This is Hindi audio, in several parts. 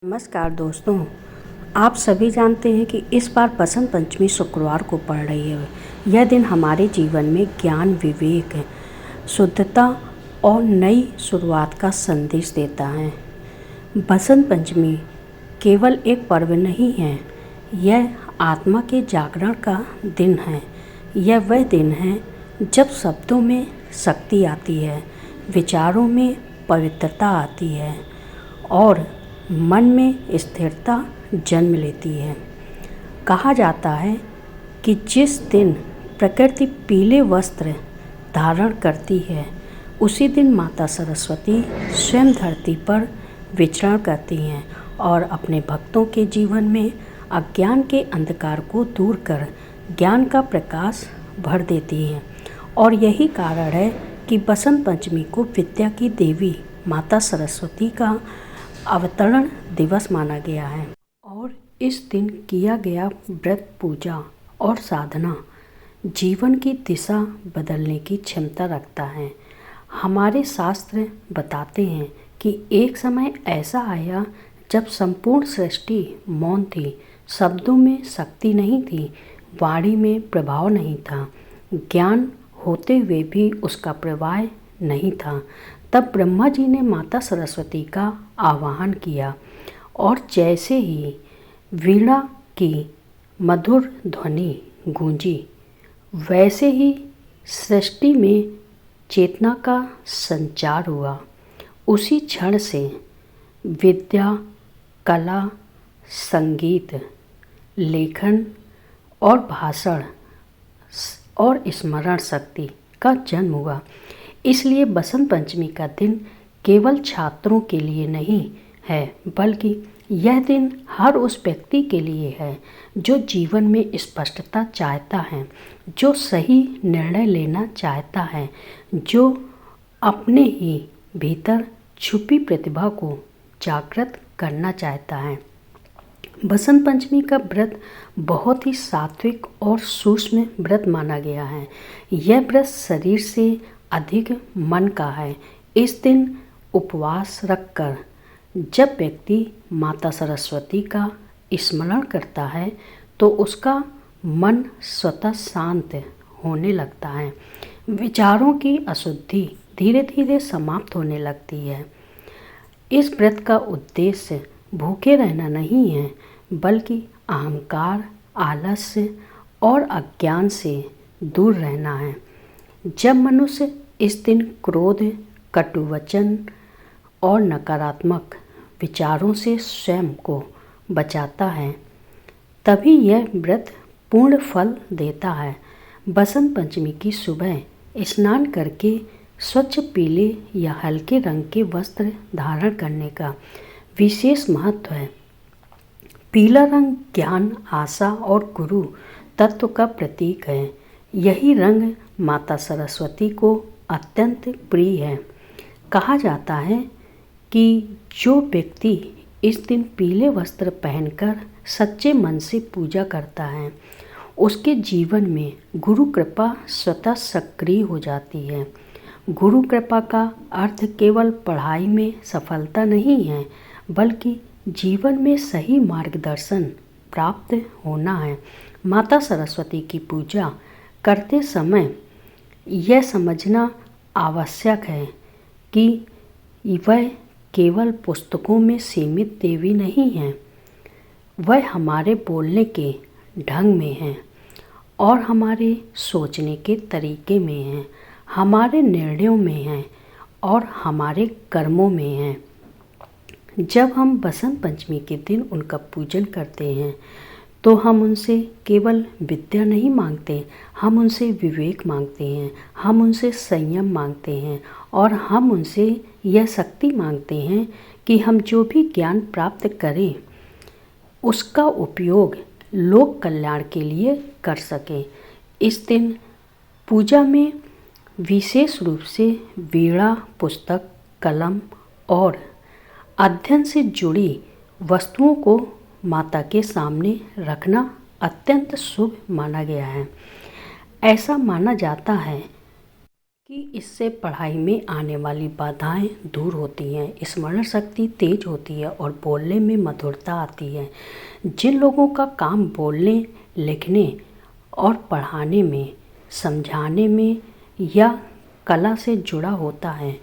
नमस्कार दोस्तों, आप सभी जानते हैं कि इस बार बसंत पंचमी शुक्रवार को पड़ रही है। यह दिन हमारे जीवन में ज्ञान, विवेक, शुद्धता और नई शुरुआत का संदेश देता है। बसंत पंचमी केवल एक पर्व नहीं है, यह आत्मा के जागरण का दिन है। यह वह दिन है जब शब्दों में शक्ति आती है, विचारों में पवित्रता आती है और मन में स्थिरता जन्म लेती है। कहा जाता है कि जिस दिन प्रकृति पीले वस्त्र धारण करती है, उसी दिन माता सरस्वती स्वयं धरती पर विचरण करती हैं और अपने भक्तों के जीवन में अज्ञान के अंधकार को दूर कर ज्ञान का प्रकाश भर देती हैं। और यही कारण है कि बसंत पंचमी को विद्या की देवी माता सरस्वती का अवतरण दिवस माना गया है। और इस दिन किया गया व्रत, पूजा और साधना जीवन की दिशा बदलने की क्षमता रखता है। हमारे शास्त्र बताते हैं कि एक समय ऐसा आया जब संपूर्ण सृष्टि मौन थी, शब्दों में शक्ति नहीं थी, वाणी में प्रभाव नहीं था, ज्ञान होते हुए भी उसका प्रवाह नहीं था। तब ब्रह्मा जी ने माता सरस्वती का आवाहन किया और जैसे ही वीणा की मधुर ध्वनि गूंजी, वैसे ही सृष्टि में चेतना का संचार हुआ। उसी क्षण से विद्या, कला, संगीत, लेखन और भाषण और स्मरण शक्ति का जन्म हुआ। इसलिए बसंत पंचमी का दिन केवल छात्रों के लिए नहीं है, बल्कि यह दिन हर उस व्यक्ति के लिए है जो जीवन में स्पष्टता चाहता है, जो सही निर्णय लेना चाहता है, जो अपने ही भीतर छुपी प्रतिभा को जागृत करना चाहता है। बसंत पंचमी का व्रत बहुत ही सात्विक और सूक्ष्म व्रत माना गया है। यह व्रत शरीर से अधिक मन का है। इस दिन उपवास रखकर जब व्यक्ति माता सरस्वती का स्मरण करता है तो उसका मन स्वतः शांत होने लगता है, विचारों की अशुद्धि धीरे धीरे समाप्त होने लगती है। इस व्रत का उद्देश्य भूखे रहना नहीं है, बल्कि अहंकार, आलस्य और अज्ञान से दूर रहना है। जब मनुष्य इस दिन क्रोध, कटु वचन और नकारात्मक विचारों से स्वयं को बचाता है, तभी यह व्रत पूर्ण फल देता है। बसंत पंचमी की सुबह स्नान करके स्वच्छ पीले या हल्के रंग के वस्त्र धारण करने का विशेष महत्व है। पीला रंग ज्ञान, आशा और गुरु तत्व का प्रतीक है। यही रंग माता सरस्वती को अत्यंत प्रिय है। कहा जाता है कि जो व्यक्ति इस दिन पीले वस्त्र पहनकर सच्चे मन से पूजा करता है, उसके जीवन में गुरु कृपा स्वतः सक्रिय हो जाती है। गुरु कृपा का अर्थ केवल पढ़ाई में सफलता नहीं है, बल्कि जीवन में सही मार्गदर्शन प्राप्त होना है। माता सरस्वती की पूजा करते समय यह समझना आवश्यक है कि वह केवल पुस्तकों में सीमित देवी नहीं है, वह हमारे बोलने के ढंग में है और हमारे सोचने के तरीके में है, हमारे निर्णयों में है और हमारे कर्मों में है। जब हम बसंत पंचमी के दिन उनका पूजन करते हैं तो हम उनसे केवल विद्या नहीं मांगते, हम उनसे विवेक मांगते हैं, हम उनसे संयम मांगते हैं और हम उनसे यह शक्ति मांगते हैं कि हम जो भी ज्ञान प्राप्त करें उसका उपयोग लोक कल्याण के लिए कर सकें। इस दिन पूजा में विशेष रूप से वीणा, पुस्तक, कलम और अध्ययन से जुड़ी वस्तुओं को माता के सामने रखना अत्यंत शुभ माना गया है। ऐसा माना जाता है कि इससे पढ़ाई में आने वाली बाधाएं दूर होती हैं, स्मरण शक्ति तेज होती है और बोलने में मधुरता आती है। जिन लोगों का काम बोलने, लिखने और पढ़ाने में, समझाने में या कला से जुड़ा होता है,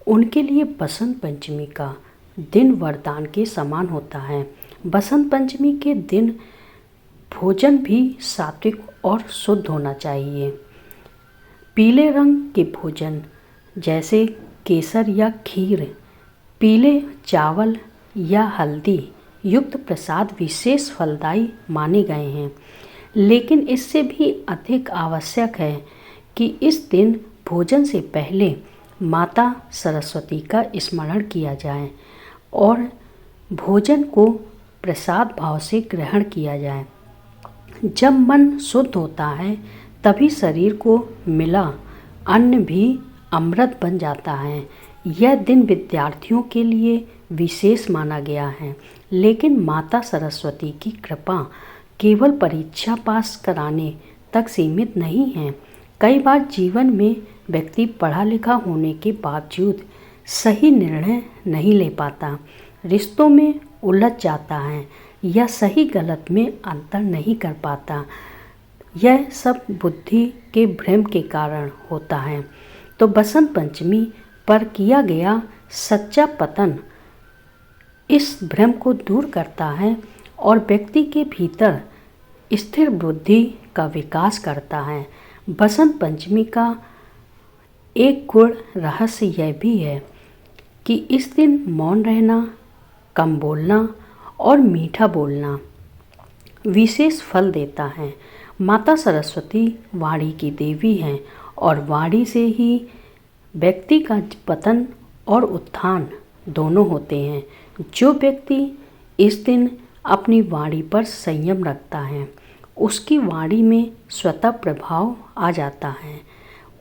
उनके लिए बसंत पंचमी का दिन वरदान के समान होता है। बसंत पंचमी के दिन भोजन भी सात्विक और शुद्ध होना चाहिए। पीले रंग के भोजन जैसे केसर या खीर, पीले चावल या हल्दी युक्त प्रसाद विशेष फलदायी माने गए हैं। लेकिन इससे भी अधिक आवश्यक है कि इस दिन भोजन से पहले माता सरस्वती का स्मरण किया जाए और भोजन को प्रसाद भाव से ग्रहण किया जाए। जब मन शुद्ध होता है तभी शरीर को मिला अन्न भी अमृत बन जाता है। यह दिन विद्यार्थियों के लिए विशेष माना गया है, लेकिन माता सरस्वती की कृपा केवल परीक्षा पास कराने तक सीमित नहीं है। कई बार जीवन में व्यक्ति पढ़ा लिखा होने के बावजूद सही निर्णय नहीं ले पाता, रिश्तों में उलझ जाता है या सही गलत में अंतर नहीं कर पाता। यह सब बुद्धि के भ्रम के कारण होता है। तो बसंत पंचमी पर किया गया सच्चा पतन इस भ्रम को दूर करता है और व्यक्ति के भीतर स्थिर बुद्धि का विकास करता है। बसंत पंचमी का एक गुण रहस्य यह भी है कि इस दिन मौन रहना, कम बोलना और मीठा बोलना विशेष फल देता है। माता सरस्वती वाणी की देवी हैं और वाणी से ही व्यक्ति का पतन और उत्थान दोनों होते हैं। जो व्यक्ति इस दिन अपनी वाणी पर संयम रखता है, उसकी वाणी में स्वतः प्रभाव आ जाता है।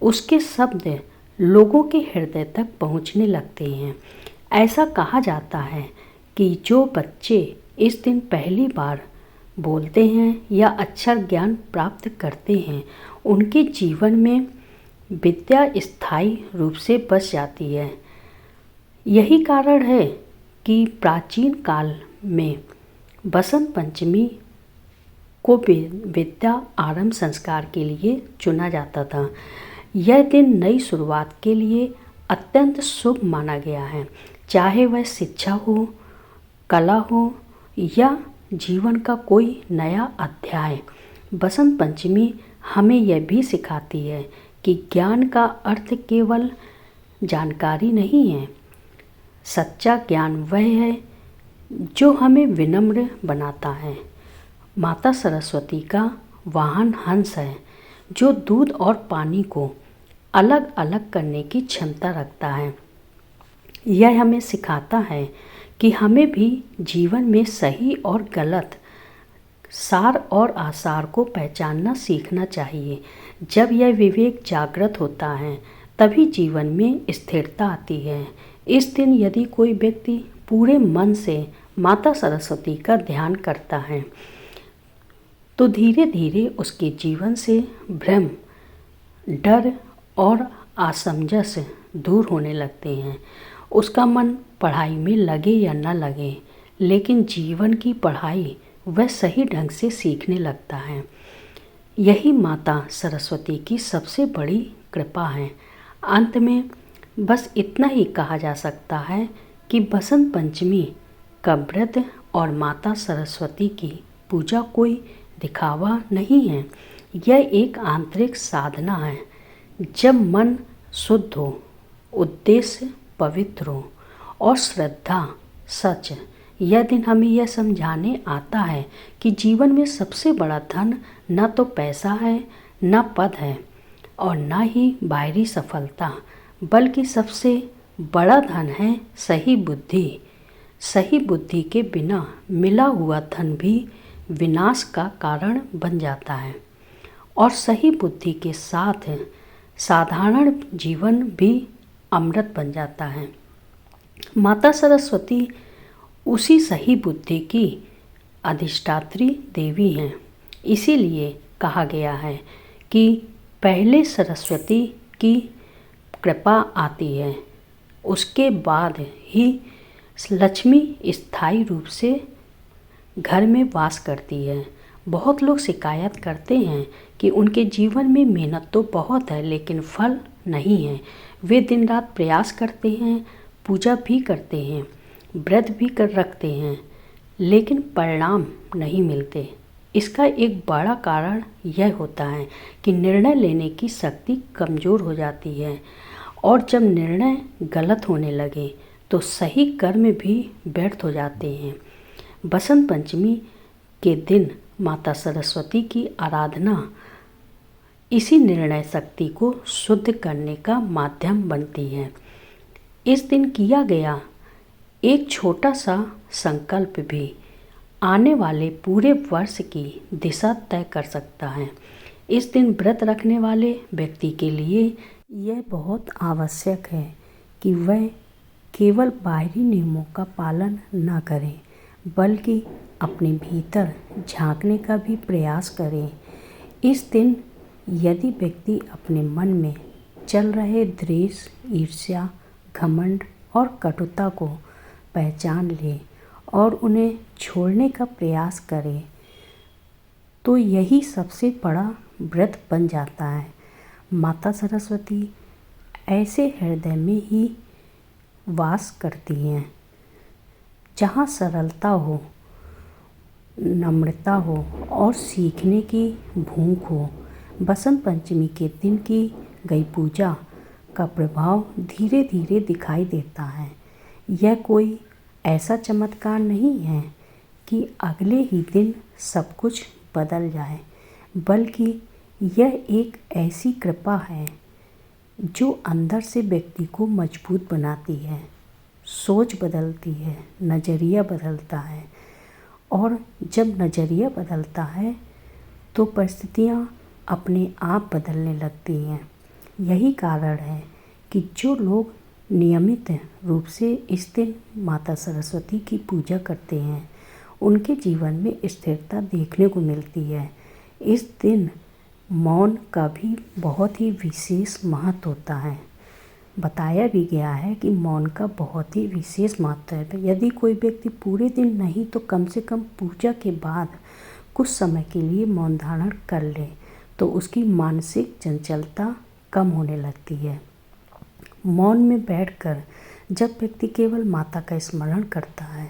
उसके शब्द लोगों के हृदय तक पहुंचने लगते हैं। ऐसा कहा जाता है कि जो बच्चे इस दिन पहली बार बोलते हैं या अक्षर ज्ञान प्राप्त करते हैं, उनके जीवन में विद्या स्थायी रूप से बस जाती है। यही कारण है कि प्राचीन काल में बसंत पंचमी को विद्या आरंभ संस्कार के लिए चुना जाता था। यह दिन नई शुरुआत के लिए अत्यंत शुभ माना गया है, चाहे वह शिक्षा हो, कला हो या जीवन का कोई नया अध्याय। बसंत पंचमी हमें यह भी सिखाती है कि ज्ञान का अर्थ केवल जानकारी नहीं है। सच्चा ज्ञान वह है जो हमें विनम्र बनाता है। माता सरस्वती का वाहन हंस है, जो दूध और पानी को अलग अलग करने की क्षमता रखता है। यह हमें सिखाता है कि हमें भी जीवन में सही और गलत, सार और आसार को पहचानना सीखना चाहिए। जब यह विवेक जागृत होता है तभी जीवन में स्थिरता आती है। इस दिन यदि कोई व्यक्ति पूरे मन से माता सरस्वती का ध्यान करता है तो धीरे धीरे उसके जीवन से भ्रम, डर और असमंजस दूर होने लगते हैं। उसका मन पढ़ाई में लगे या न लगे, लेकिन जीवन की पढ़ाई वह सही ढंग से सीखने लगता है। यही माता सरस्वती की सबसे बड़ी कृपा है। अंत में बस इतना ही कहा जा सकता है कि बसंत पंचमी का व्रत और माता सरस्वती की पूजा कोई दिखावा नहीं है, यह एक आंतरिक साधना है। जब मन शुद्ध हो, उद्देश्य पवित्र हो और श्रद्धा सच, यह दिन हमें यह समझाने आता है कि जीवन में सबसे बड़ा धन न तो पैसा है, न पद है और न ही बाहरी सफलता, बल्कि सबसे बड़ा धन है सही बुद्धि। सही बुद्धि के बिना मिला हुआ धन भी विनाश का कारण बन जाता है और सही बुद्धि के साथ साधारण जीवन भी अमृत बन जाता है। माता सरस्वती उसी सही बुद्धि की अधिष्ठात्री देवी हैं। इसीलिए कहा गया है कि पहले सरस्वती की कृपा आती है, उसके बाद ही लक्ष्मी स्थायी रूप से घर में वास करती है। बहुत लोग शिकायत करते हैं कि उनके जीवन में मेहनत तो बहुत है लेकिन फल नहीं है। वे दिन रात प्रयास करते हैं, पूजा भी करते हैं, व्रत भी कर रखते हैं, लेकिन परिणाम नहीं मिलते। इसका एक बड़ा कारण यह होता है कि निर्णय लेने की शक्ति कमज़ोर हो जाती है, और जब निर्णय गलत होने लगे तो सही कर्म भी व्यर्थ हो जाते हैं। बसंत पंचमी के दिन माता सरस्वती की आराधना इसी निर्णय शक्ति को शुद्ध करने का माध्यम बनती है। इस दिन किया गया एक छोटा सा संकल्प भी आने वाले पूरे वर्ष की दिशा तय कर सकता है। इस दिन व्रत रखने वाले व्यक्ति के लिए यह बहुत आवश्यक है कि वह केवल बाहरी नियमों का पालन न करें, बल्कि अपने भीतर झांकने का भी प्रयास करें। इस दिन यदि व्यक्ति अपने मन में चल रहे द्वेष, ईर्ष्या, घमंड और कटुता को पहचान ले और उन्हें छोड़ने का प्रयास करे, तो यही सबसे बड़ा व्रत बन जाता है। माता सरस्वती ऐसे हृदय में ही वास करती हैं जहाँ सरलता हो, नम्रता हो और सीखने की भूख हो। बसंत पंचमी के दिन की गई पूजा का प्रभाव धीरे धीरे दिखाई देता है। यह कोई ऐसा चमत्कार नहीं है कि अगले ही दिन सब कुछ बदल जाए, बल्कि यह एक ऐसी कृपा है जो अंदर से व्यक्ति को मजबूत बनाती है, सोच बदलती है, नज़रिया बदलता है, और जब नज़रिया बदलता है तो परिस्थितियाँ अपने आप बदलने लगती हैं। यही कारण है कि जो लोग नियमित रूप से इस दिन माता सरस्वती की पूजा करते हैं, उनके जीवन में स्थिरता देखने को मिलती है। इस दिन मौन का भी बहुत ही विशेष महत्व होता है। बताया भी गया है कि मौन का बहुत ही विशेष महत्व है। यदि कोई व्यक्ति पूरे दिन नहीं तो कम से कम पूजा के बाद कुछ समय के लिए मौन धारण कर ले तो उसकी मानसिक चंचलता कम होने लगती है। मौन में बैठकर जब व्यक्ति केवल माता का स्मरण करता है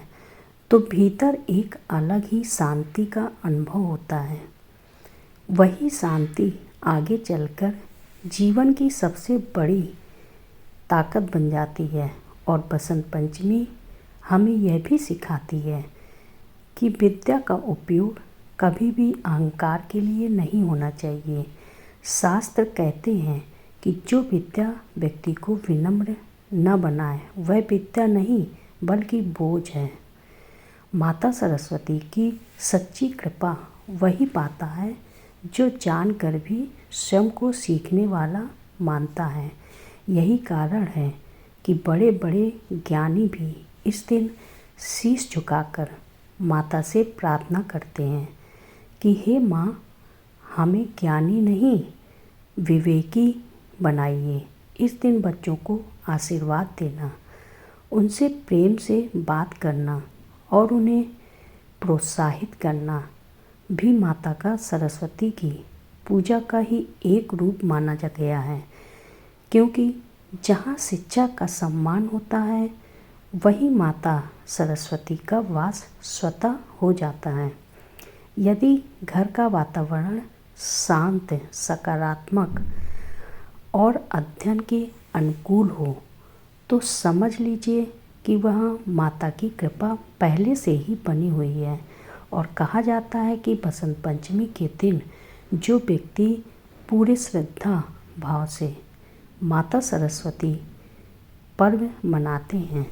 तो भीतर एक अलग ही शांति का अनुभव होता है। वही शांति आगे चलकर जीवन की सबसे बड़ी ताकत बन जाती है। और बसंत पंचमी हमें यह भी सिखाती है कि विद्या का उपयोग कभी भी अहंकार के लिए नहीं होना चाहिए। शास्त्र कहते हैं कि जो विद्या व्यक्ति को विनम्र न बनाए वह विद्या नहीं बल्कि बोझ है। माता सरस्वती की सच्ची कृपा वही पाता है जो जानकर भी स्वयं को सीखने वाला मानता है। यही कारण है कि बड़े बड़े ज्ञानी भी इस दिन शीश झुकाकर माता से प्रार्थना करते हैं कि हे माँ, हमें ज्ञानी नहीं विवेकी बनाइए। इस दिन बच्चों को आशीर्वाद देना, उनसे प्रेम से बात करना और उन्हें प्रोत्साहित करना भी माता का सरस्वती की पूजा का ही एक रूप माना जा गया है। क्योंकि जहाँ शिक्षा का सम्मान होता है वहीं माता सरस्वती का वास स्वतः हो जाता है। यदि घर का वातावरण शांत, सकारात्मक और अध्ययन के अनुकूल हो तो समझ लीजिए कि वहाँ माता की कृपा पहले से ही बनी हुई है। और कहा जाता है कि बसंत पंचमी के दिन जो व्यक्ति पूरे श्रद्धा भाव से माता सरस्वती पर्व मनाते हैं